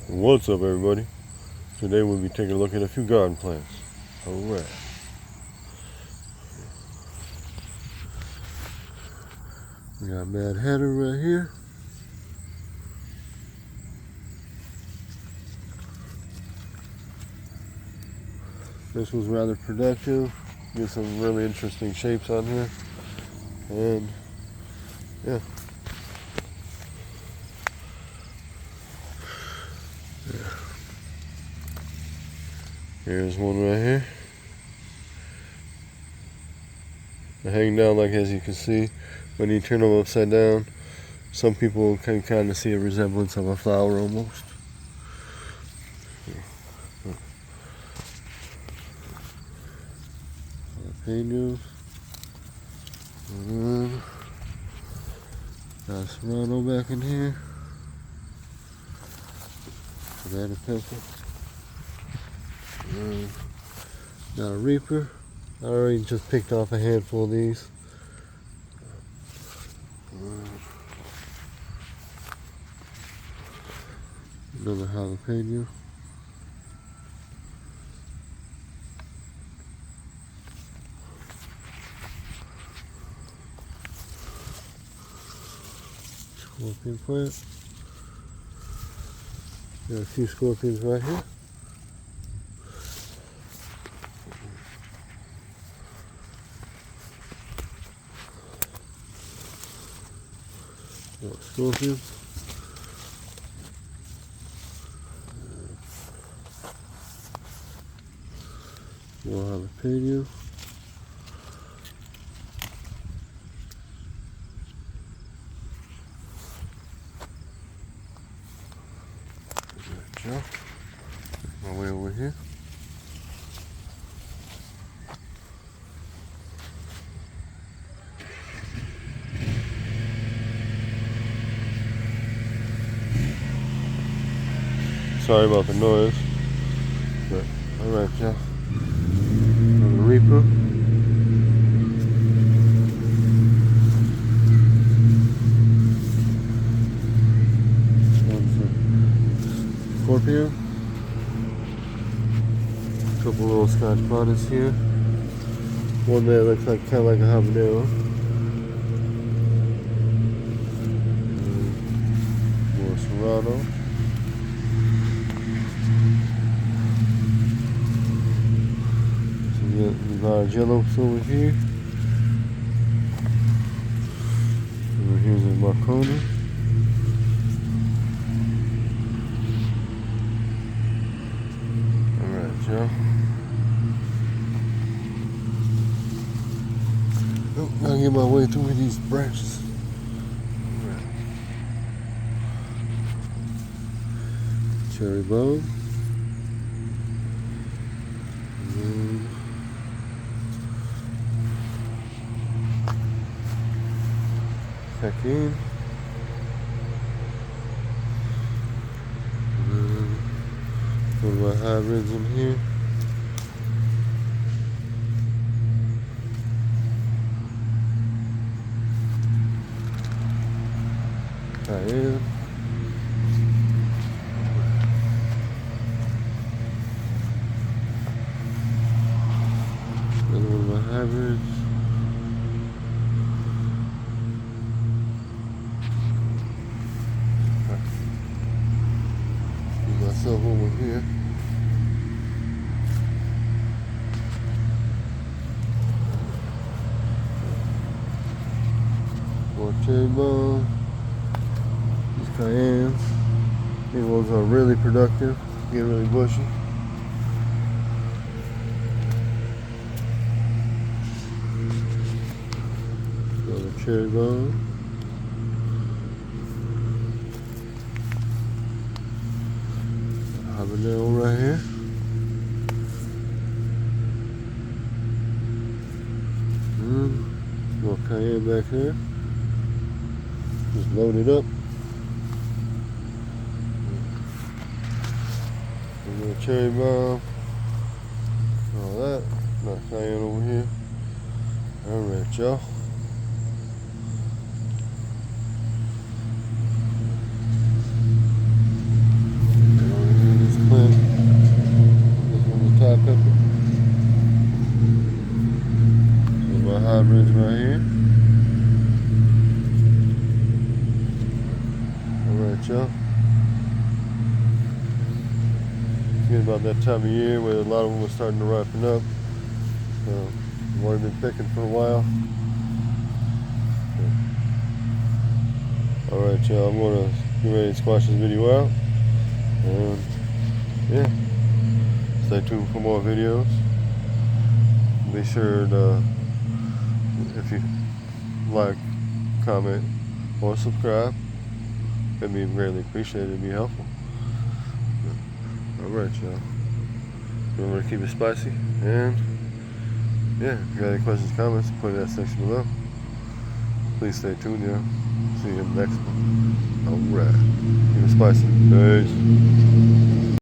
What's up, everybody? Today we'll be taking a look at a few garden plants. Alright. We got Mad Hatter right here. This was rather productive. Get some really interesting shapes on here. And yeah. Here's one right here. They hang down like, as you can see. When you turn them upside down, some people can kind of see a resemblance of a flower almost. Jalapenos. And then got Serrano back in here. Banana pepper. Got a Reaper. I already just picked off a handful of these. Another jalapeno. Scorpion plant. Got a few scorpions right here. Got scorpions. More jalapeno. There. My way over here. Sorry about the noise, but alright, y'all. The Reaper. Scorpio. A couple little Scotch bonnets here. One that looks like kind of like a habanero. More Serrano. Some large yellows over here. Over here's a Marconi. Joe. Oh, gotta get my way through these branches. Right. Cherry bomb. Back in. One of my hybrids in here. Cayenne. Another one of my hybrids. Get myself over here. More cherry bomb. These cayennes. These ones are really productive. Get really bushy. Another cherry bomb. Habanero right here. More cayenne back there. Just load it up. A little cherry bomb. All that. Not cayenne over here. Alright, y'all. Getting about that time of year where a lot of them are starting to ripen up. I've already been picking for a while. Alright, y'all, I'm gonna get ready to squash this video out. And yeah, stay tuned for more videos. Be sure to, if you like, comment, or subscribe, it'd be greatly appreciated. It'd be helpful. Alright, y'all. Remember to keep it spicy. And yeah, if you got any questions, comments, put it in that section below. Please stay tuned, y'all. See you in the next one. Alright. Keep it spicy. Peace.